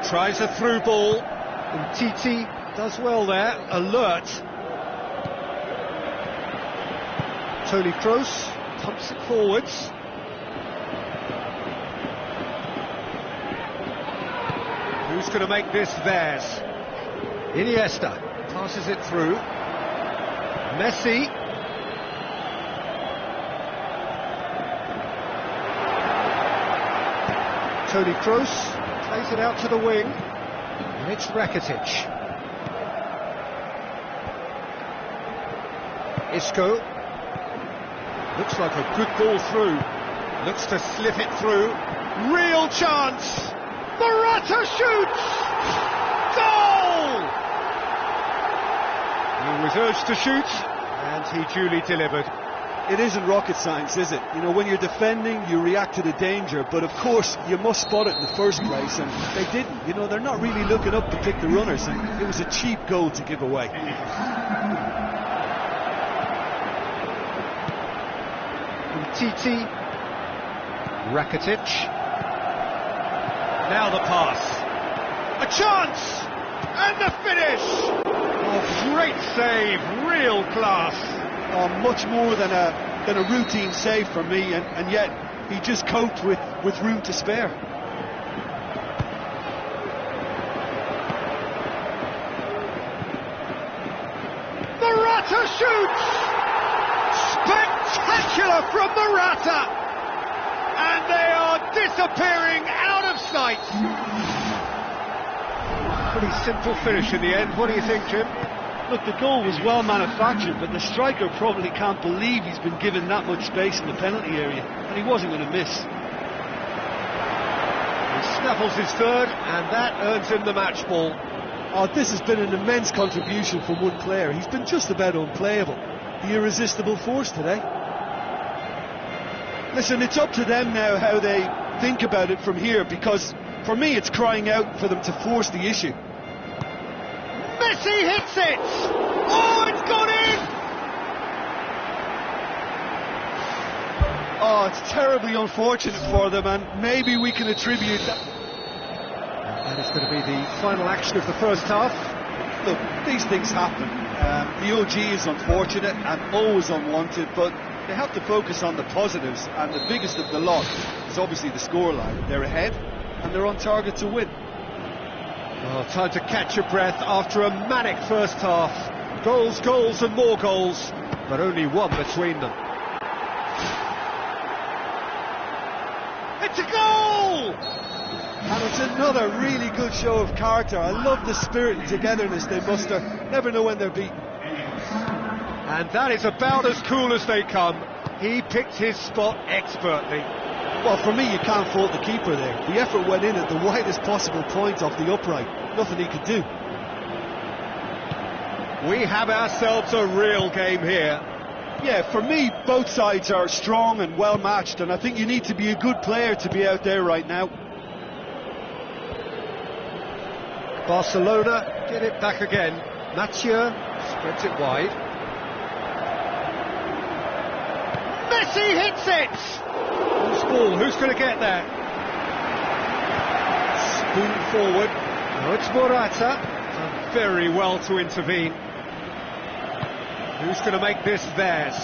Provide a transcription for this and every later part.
Tries a through ball. And Titi does well there. Alert. Toni Kroos pumps it forwards. Who's going to make this theirs? Iniesta passes it through. Messi. Toni Kroos plays it out to the wing. And it's Rakitic. Isco. Looks like a good ball through. Looks to slip it through. Real chance! Morata shoots! Goal! He was urged to shoot, and he duly delivered. It isn't rocket science, is it? You know, when you're defending, you react to the danger, but of course, you must spot it in the first place, and they didn't. You know, they're not really looking up to pick the runners, and it was a cheap goal to give away. Titi. Rakitic. Now the pass. A chance! And the finish! Oh, great save, real class. Oh, much more than a routine save for me, and yet he just coped with room to spare. Morata shoots! Spectacular from Morata! And they are disappearing out of sight. Pretty simple finish in the end. What do you think, Jim? Look, the goal was well manufactured, but the striker probably can't believe he's been given that much space in the penalty area, and he wasn't going to miss. He snaffles his third, and that earns him the match ball. Oh, this has been an immense contribution from one player. He's been just about unplayable. The irresistible force today. Listen, it's up to them now how they think about it from here, because for me it's crying out for them to force the issue. Messi hits it! Oh, it's gone in! Oh, it's terribly unfortunate for them, and maybe we can attribute that. That is going to be the final action of the first half. Look, these things happen. The OG is unfortunate and always unwanted, but they have to focus on the positives, and the biggest of the lot is obviously the scoreline. They're ahead, and they're on target to win. Oh, time to catch your breath after a manic first half. Goals, goals and more goals, but only one between them. It's a goal! And it's another really good show of character. I love the spirit and togetherness they muster. Never know when they're beaten. And that is about as cool as they come. He picked his spot expertly. Well, for me, you can't fault the keeper there. The effort went in at the widest possible point off the upright. Nothing he could do. We have ourselves a real game here. Yeah, for me, both sides are strong and well matched, and I think you need to be a good player to be out there right now. Barcelona get it back again. Mathieu spreads it wide. Messi hits it! Loose ball, who's going to get there? Spoon forward. Now it's Morata. Done very well to intervene. Who's going to make this theirs?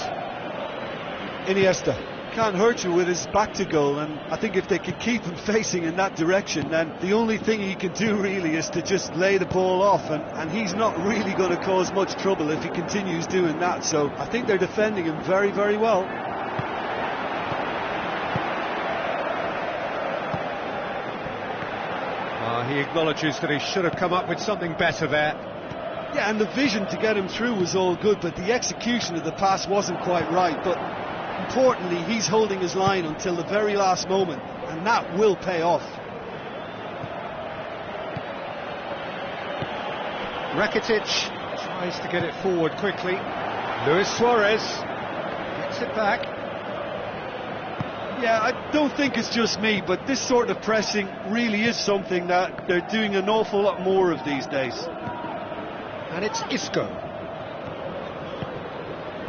Iniesta. Can't hurt you with his back to goal, and I think if they can keep him facing in that direction, then the only thing he can do really is to just lay the ball off, and he's not really going to cause much trouble if he continues doing that. So I think they're defending him very, very well. He acknowledges that he should have come up with something better there. Yeah, and the vision to get him through was all good, but the execution of the pass wasn't quite right. But importantly, he's holding his line until the very last moment, and that will pay off. Rakitic tries to get it forward quickly. Luis Suarez gets it back. Yeah, I don't think it's just me, but this sort of pressing really is something that they're doing an awful lot more of these days. And it's Isco.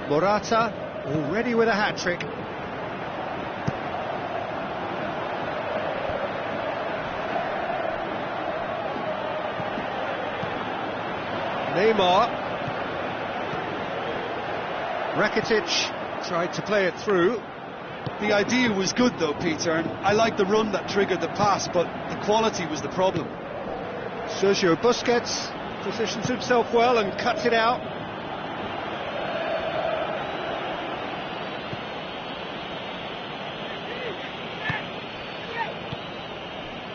Morata already with a hat-trick. Neymar. Rakitic tried to play it through. The idea was good though, Peter, and I like the run that triggered the pass, but the quality was the problem. Sergio Busquets positions himself well and cuts it out.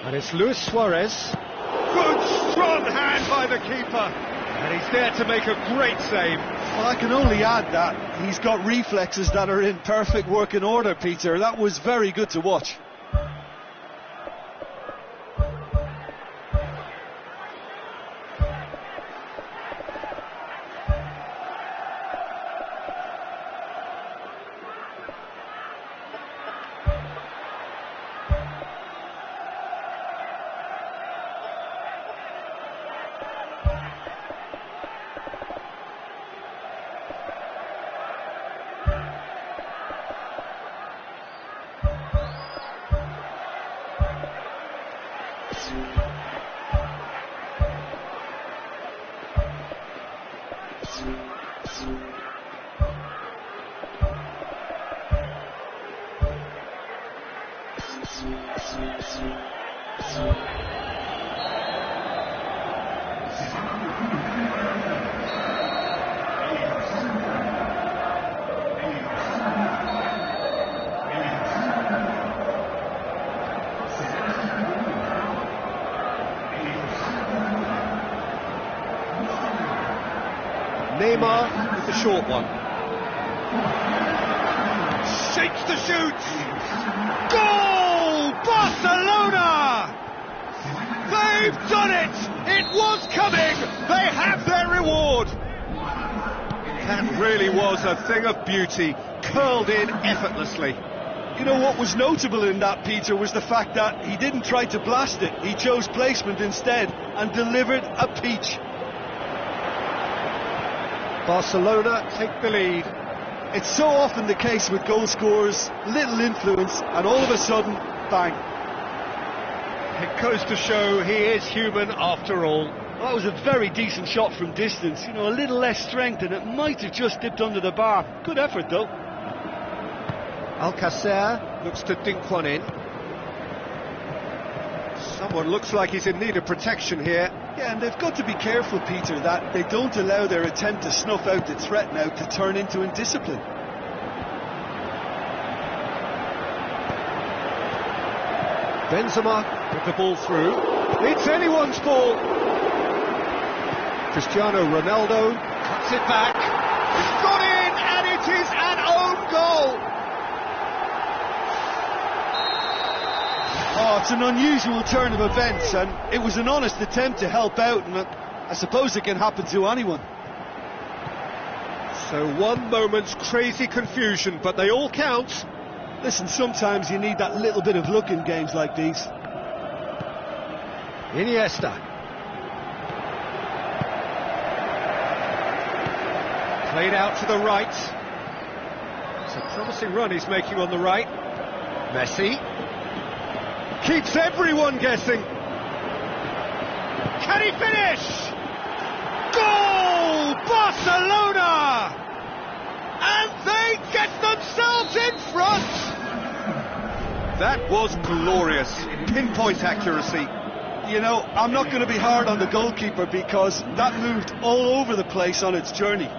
And it's Luis Suarez. Good strong hand by the keeper. And he's there to make a great save. Well, I can only add that he's got reflexes that are in perfect working order, Peter. That was very good to watch. Neymar with the short one. Shakes to shoot! Goal! Barcelona! They've done it! It was coming! They have their reward! That really was a thing of beauty, curled in effortlessly. You know what was notable in that, Peter, was the fact that he didn't try to blast it. He chose placement instead and delivered a peach. Barcelona take the lead. It's so often the case with goal scorers, little influence, and all of a sudden, bang. It goes to show he is human after all. Well, that was a very decent shot from distance, you know, a little less strength, and it might have just dipped under the bar. Good effort, though. Alcacer looks to dink one in. Someone looks like he's in need of protection here. Yeah, and they've got to be careful, Peter, that they don't allow their attempt to snuff out the threat now to turn into indiscipline. Benzema with the ball through. It's anyone's ball. Cristiano Ronaldo cuts it back. It's gone in, and it is an own goal. Oh, it's an unusual turn of events, and it was an honest attempt to help out, and I suppose it can happen to anyone. So one moment's crazy confusion, but they all count. Listen, sometimes you need that little bit of luck in games like these. Iniesta. Played out to the right. It's a promising run he's making on the right. Messi. Keeps everyone guessing. Can he finish? Goal! Barcelona! And they get themselves in front! That was glorious. Pinpoint accuracy. You know, I'm not going to be hard on the goalkeeper because that moved all over the place on its journey.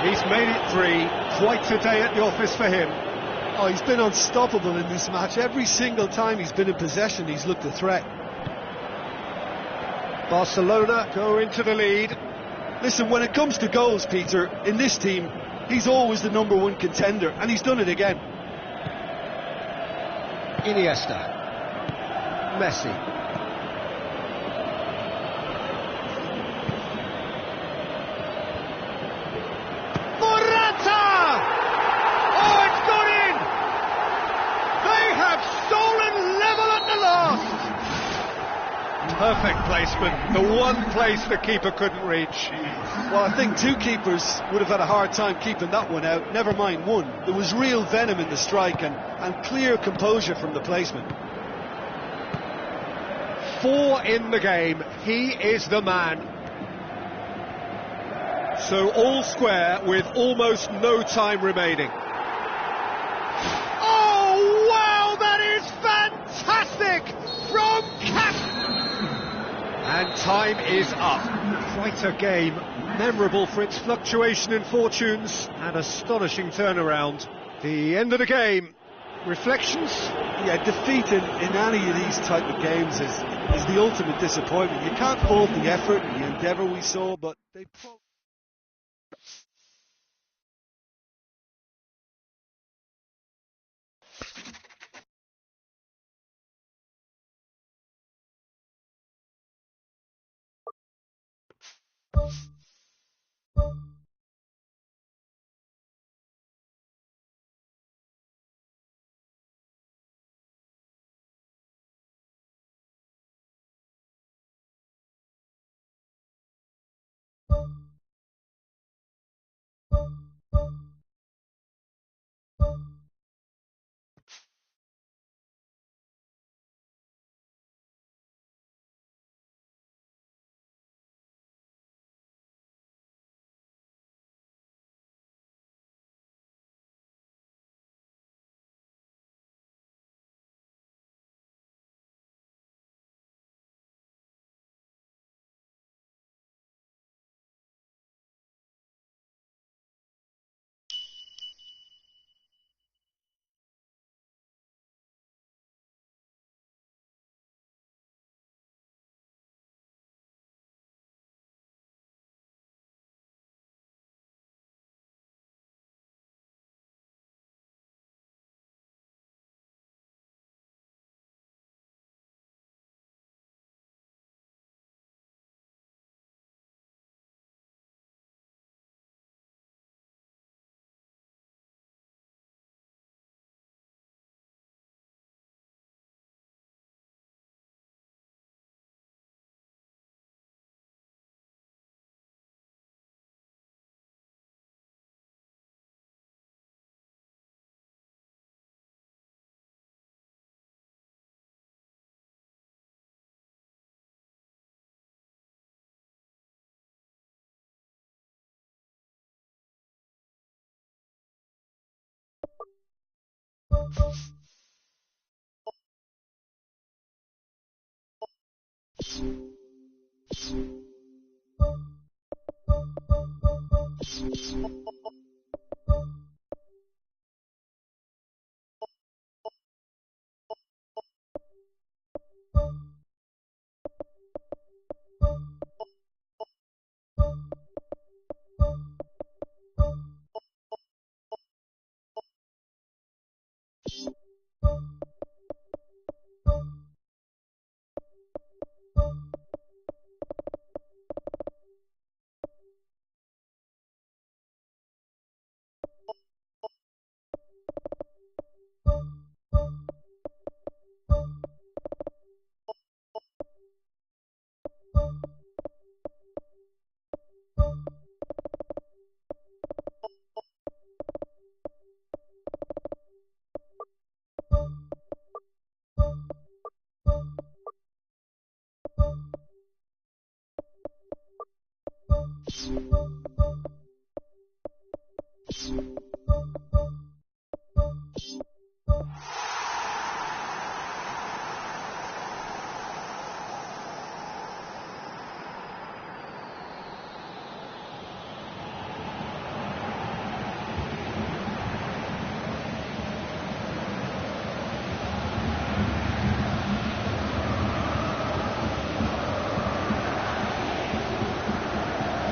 He's made it 3. Quite a day at the office for him. Oh, he's been unstoppable in this match. Every single time he's been in possession, he's looked a threat. Barcelona go into the lead. Listen, when it comes to goals, Peter, in this team, he's always the #1 contender, and he's done it again. Iniesta. Messi. Perfect placement, the one place the keeper couldn't reach. Well, I think 2 keepers would have had a hard time keeping that one out, never mind 1. There was real venom in the strike and clear composure from the placement. 4 in the game. He is the man. So all square with almost no time remaining. Oh, wow, that is fantastic from Cap. And time is up. Quite a game, memorable for its fluctuation in fortunes and astonishing turnaround. The end of the game. Reflections? Yeah, defeat in any of these type of games is the ultimate disappointment. You can't fault the effort and the endeavour we saw, but they probably...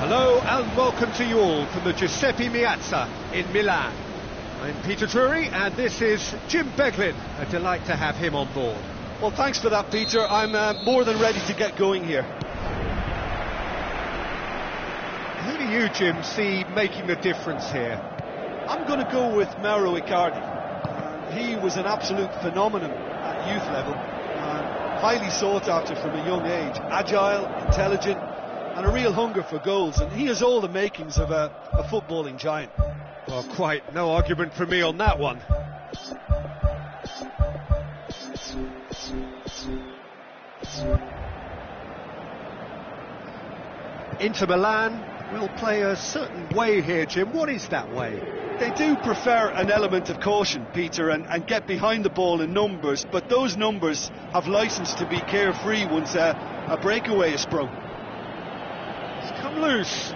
Hello and welcome to you all from the Giuseppe Meazza in Milan. I'm Peter Drury and this is Jim Beglin. A delight to have him on board. Well, thanks for that, Peter. I'm more than ready to get going here. Who do you, Jim, see making the difference here? I'm going to go with Mauro Icardi. He was an absolute phenomenon at youth level, highly sought after from a young age, agile, intelligent, and a real hunger for goals, and he has all the makings of a footballing giant. Well, quite no argument from me on that one. Inter Milan will play a certain way here, Jim. What is that way? They do prefer an element of caution, Peter, and get behind the ball in numbers, but those numbers have licence to be carefree once a breakaway is sprung. It's come loose.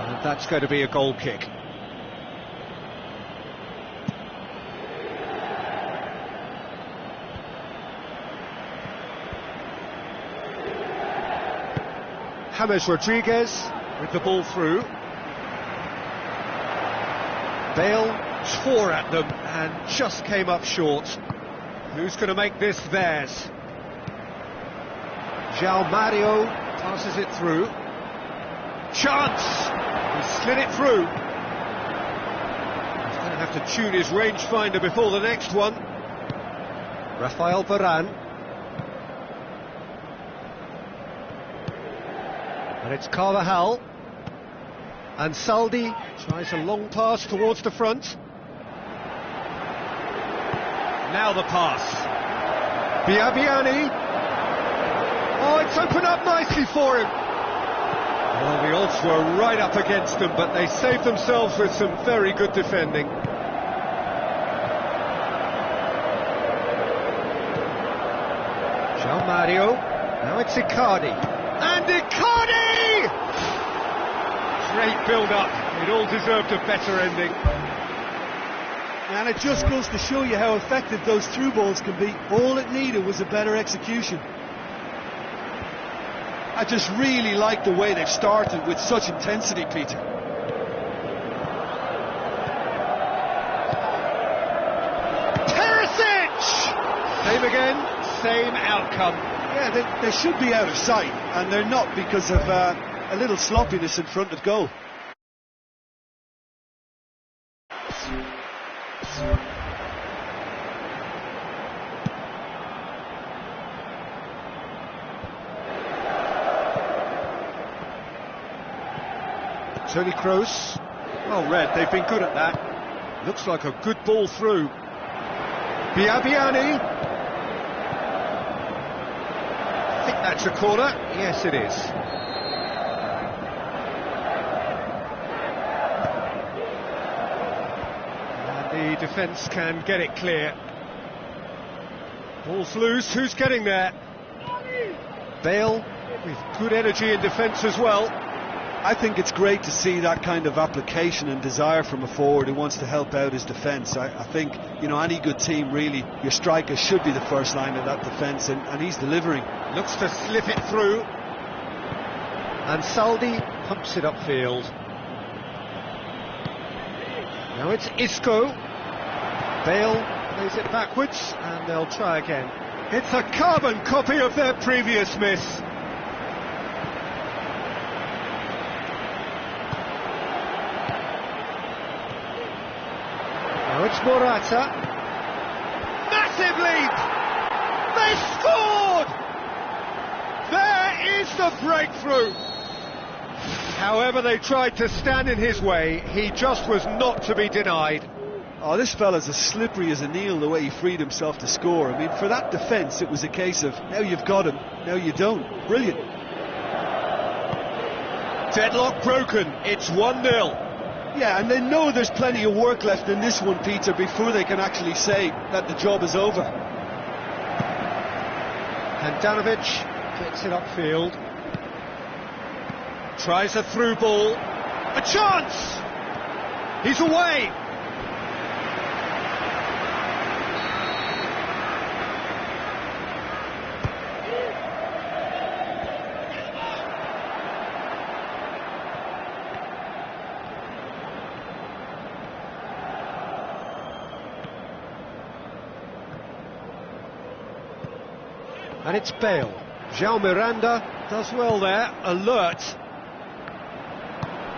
And that's going to be a goal kick. James Rodriguez with the ball through. Bale tore at them and just came up short. Who's going to make this theirs? João Mario passes it through. Chance! He slid it through. He's going to have to tune his rangefinder before the next one. Rafael Varane. And it's Carvajal. And Saldi tries a long pass towards the front. Now the pass. Biabiani. Oh, it's opened up nicely for him. Well, the odds were right up against them, but they saved themselves with some very good defending. João Mario. Now it's Icardi. And Icardi! Great build-up. It all deserved a better ending. And it just goes to show you how effective those through balls can be. All it needed was a better execution. I just really like the way they've started with such intensity, Peter. Perisic! Same again, same outcome. Yeah, they should be out of sight, and they're not because of a little sloppiness in front of goal. Toni Kroos. Well read, they've been good at that. Looks like a good ball through. Biabiani. I think that's a corner. Yes, it is. And the defence can get it clear. Ball's loose. Who's getting there? Bale with good energy in defence as well. I think it's great to see that kind of application and desire from a forward who wants to help out his defence. I think, you know, any good team really, your striker should be the first line of that defence, and he's delivering. Looks to slip it through. And Saldi pumps it upfield. Now it's Isco. Bale plays it backwards, and they'll try again. It's a carbon copy of their previous miss. Now it's Morata. Massive leap! They scored! There is the breakthrough! However they tried to stand in his way, he just was not to be denied. Oh, this fella's as slippery as a nail, the way he freed himself to score. I mean, for that defence, it was a case of, now you've got him, now you don't. Brilliant. Deadlock broken, it's 1-0. Yeah, and they know there's plenty of work left in this one, Peter, before they can actually say that the job is over. Handanovic gets it upfield. Tries a through ball. A chance! He's away! And it's Bale. João Miranda does well there, alert.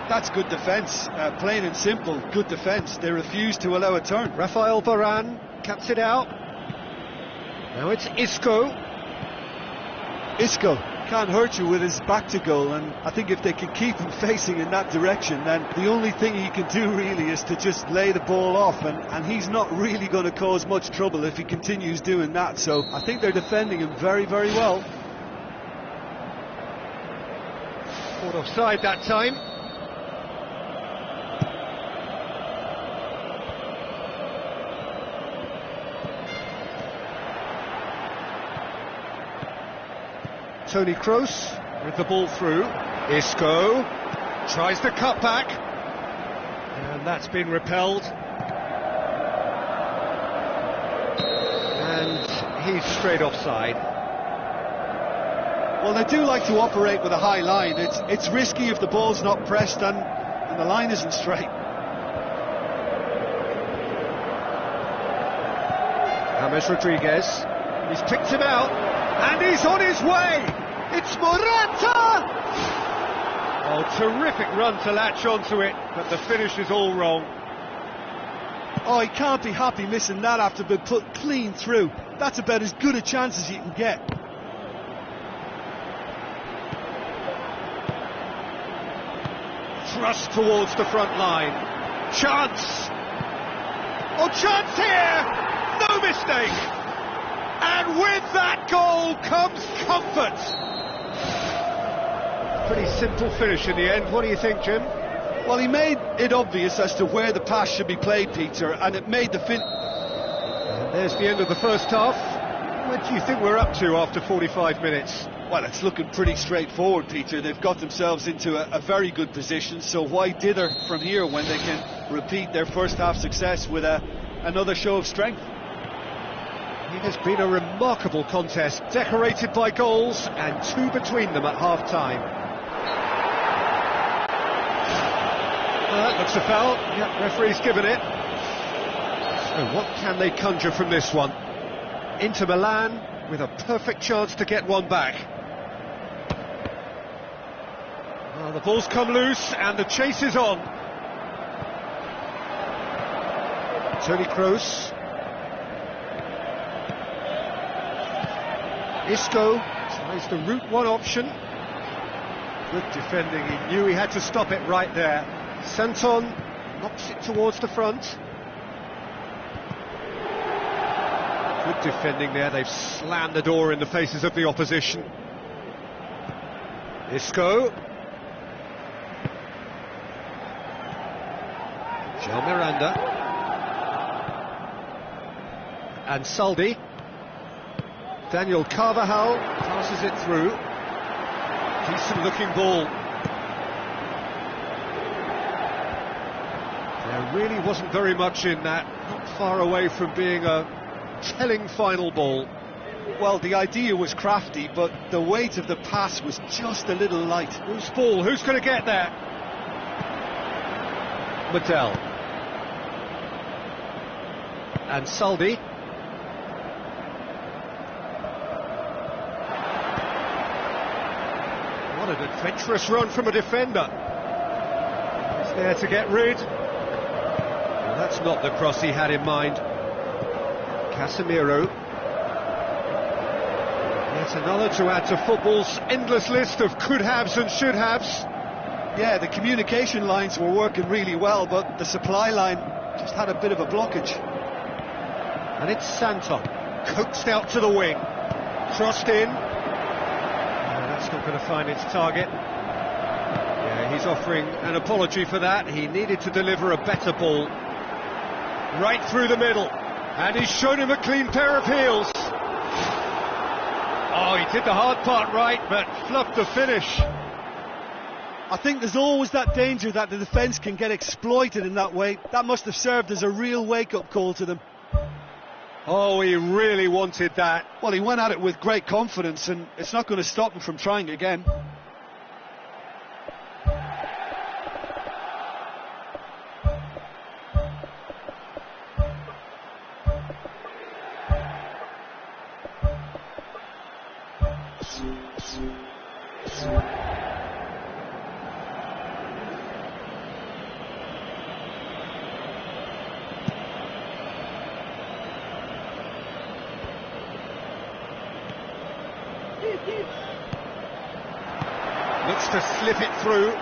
That's good defence, plain and simple, good defence. They refuse to allow a turn. Rafael Varane cuts it out. Now it's Isco. Isco can't hurt you with his back to goal, and I think if they can keep him facing in that direction, then the only thing he can do really is to just lay the ball off, and he's not really going to cause much trouble if he continues doing that. So I think they're defending him very, very well. Caught offside that time. Toni Kroos with the ball through. Isco tries to cut back, and that's been repelled. And he's straight offside. Well, they do like to operate with a high line. It's risky if the ball's not pressed and the line isn't straight. James Rodriguez, he's picked him out, and he's on his way. It's Morata! Oh, terrific run to latch onto it, but the finish is all wrong. Oh, he can't be happy missing that after being put clean through. That's about as good a chance as you can get. Thrust towards the front line. Chance! Oh, chance here! No mistake! And with that goal comes comfort! Pretty simple finish in the end. What do you think, Jim? Well, he made it obvious as to where the pass should be played, Peter, and it made the And there's the end of the first half. Where do you think we're up to after 45 minutes? Well, it's looking pretty straightforward, Peter. They've got themselves into a very good position, so why dither from here when they can repeat their first half success with another show of strength? It has been a remarkable contest, decorated by goals and two between them at half-time. That looks a foul. Yeah, referee's given it. So what can they conjure from this one? Inter Milan with a perfect chance to get one back. Well, the ball's come loose and the chase is on. Toni Kroos. Isco tries the route one option. Good defending, he knew he had to stop it right there. Santon knocks it towards the front. Good defending there, they've slammed the door in the faces of the opposition. Isco. João Miranda. And Saldi. Daniel Carvajal passes it through. Decent looking ball. There really wasn't very much in that, not far away from being a telling final ball. Well, the idea was crafty, but the weight of the pass was just a little light. Whose ball? Who's going to get there? Medel. And Saldi. What an adventurous run from a defender. He's there to get rid. Well, that's not the cross he had in mind. Casemiro. Yet another to add to football's endless list of could-haves and should-haves. Yeah, the communication lines were working really well, but the supply line just had a bit of a blockage. And it's Santon, coaxed out to the wing. Crossed in. That's not going to find its target. Yeah, he's offering an apology for that. He needed to deliver a better ball. Right through the middle. And he's shown him a clean pair of heels. Oh, he did the hard part right, but fluffed the finish. I think there's always that danger that the defence can get exploited in that way. That must have served as a real wake-up call to them. Oh, he really wanted that. Well, he went at it with great confidence, and it's not going to stop him from trying again. Looks to slip it through.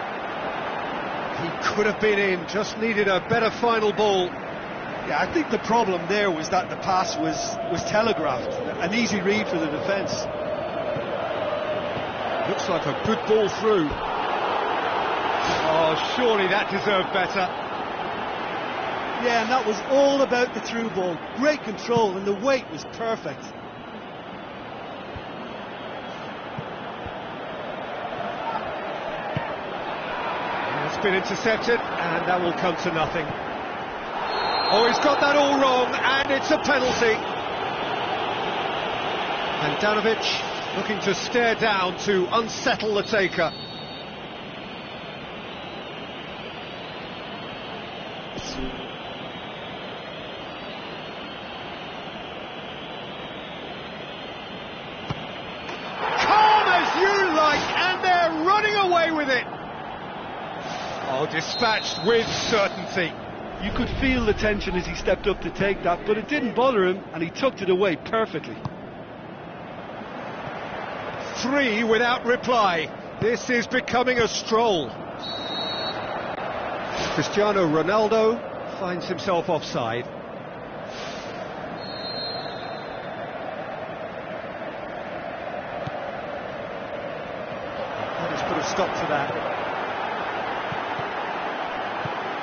He could have been in, just needed a better final ball. Yeah, I think the problem there was that the pass was telegraphed. An easy read for the defence. Looks like a good ball through. Oh, surely that deserved better. Yeah, and that was all about the through ball. Great control, and the weight was perfect. It's been intercepted, and that will come to nothing. Oh, he's got that all wrong, and it's a penalty. And Danovic looking to stare down to unsettle the taker. Calm as you like, and they're running away with it. Oh, dispatched with certainty. You could feel the tension as he stepped up to take that, but it didn't bother him, and he tucked it away perfectly. 3 without reply. This is becoming a stroll. Cristiano Ronaldo finds himself offside. Let's put a stop to that.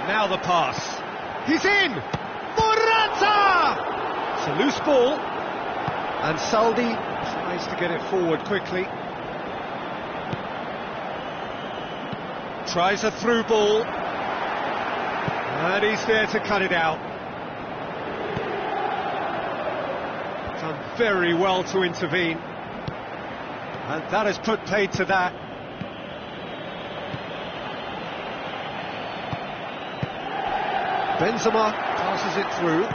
Now the pass. He's in! Morata! It's a loose ball. And Saldi tries to get it forward quickly. Tries a through ball. And he's there to cut it out. Done very well to intervene. And that has put paid to that. Benzema passes it through.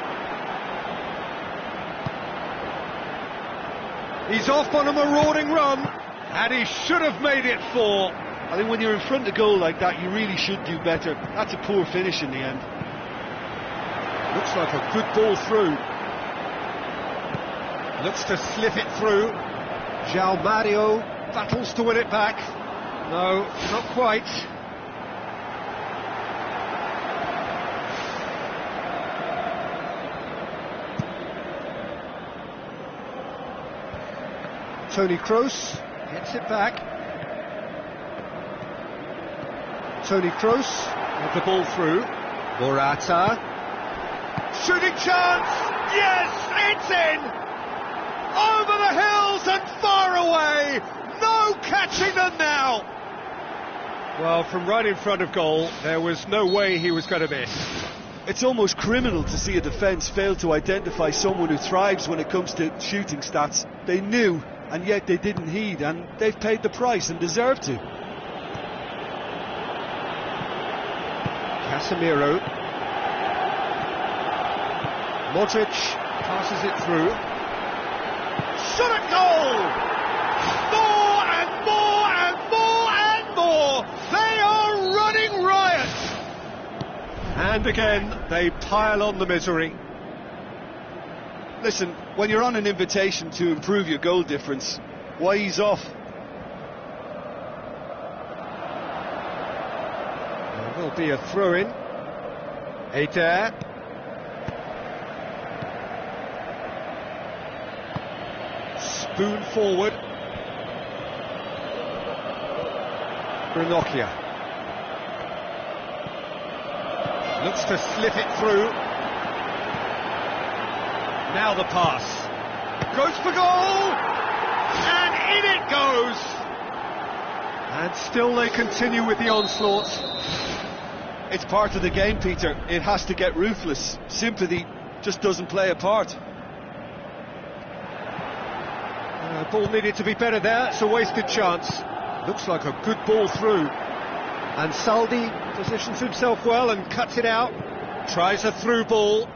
He's off on a marauding run, and he should have made it 4. I think when you're in front of goal like that, you really should do better. That's a poor finish in the end. Looks like a good ball through. Looks to slip it through. João Mario battles to win it back. No, not quite. Toni Kroos gets it back. Toni Kroos with the ball through. Morata. Shooting chance! Yes, it's in! Over the hills and far away! No catching them now! Well, from right in front of goal, there was no way he was going to miss. It's almost criminal to see a defence fail to identify someone who thrives when it comes to shooting stats. They knew, and yet they didn't heed, and they've paid the price and deserve to. Casemiro. Modric passes it through. Shot at goal! More and more and more and more! They are running riot! And again, they pile on the misery. Listen, when you're on an invitation to improve your goal difference, why ease off? There will be a throw-in. Eder. Spoon forward. Ranocchia. Looks to slip it through. Now the pass. Goes for goal! And in it goes! And still they continue with the onslaught. It's part of the game, Peter. It has to get ruthless. Sympathy just doesn't play a part. Ball needed to be better there. It's a wasted chance. Looks like a good ball through. And Saldi positions himself well and cuts it out. Tries a through ball.